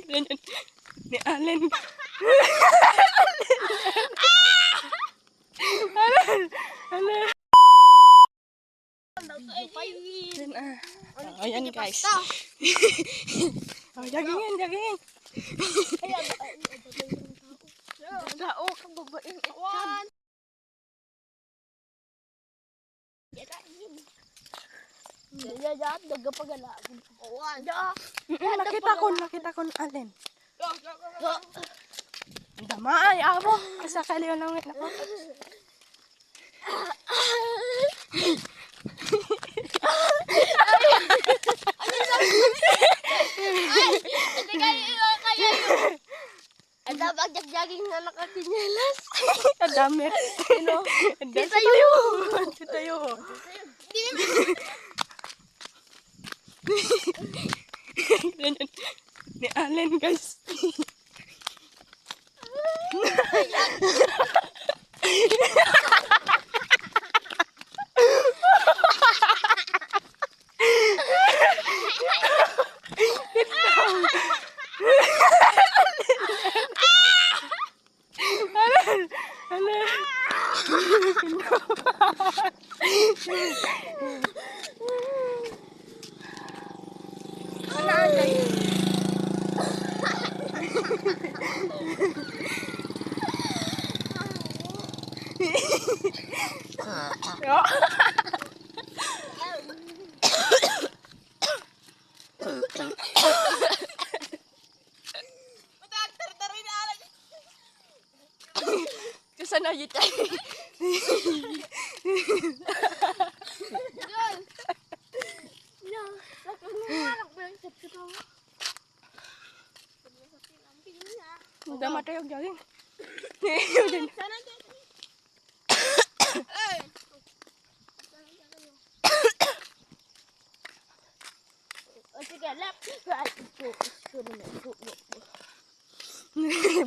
Ganyan. Ni Allen. Allen. Yan ayan guys. Jagingin, jagingin. Dao ka babaeng ikan. Nakita ko Allen. Dama ay amo. Asa kaliw langit na. Ada bagjag-jaging na nakatinyelas. Kadamit. Sino? Kita tayo. Kita tayo. Ganyan. Ni Allen guys. Kesana aja cai. Udah mati yang jaring.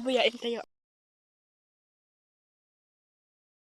Buyain tayo.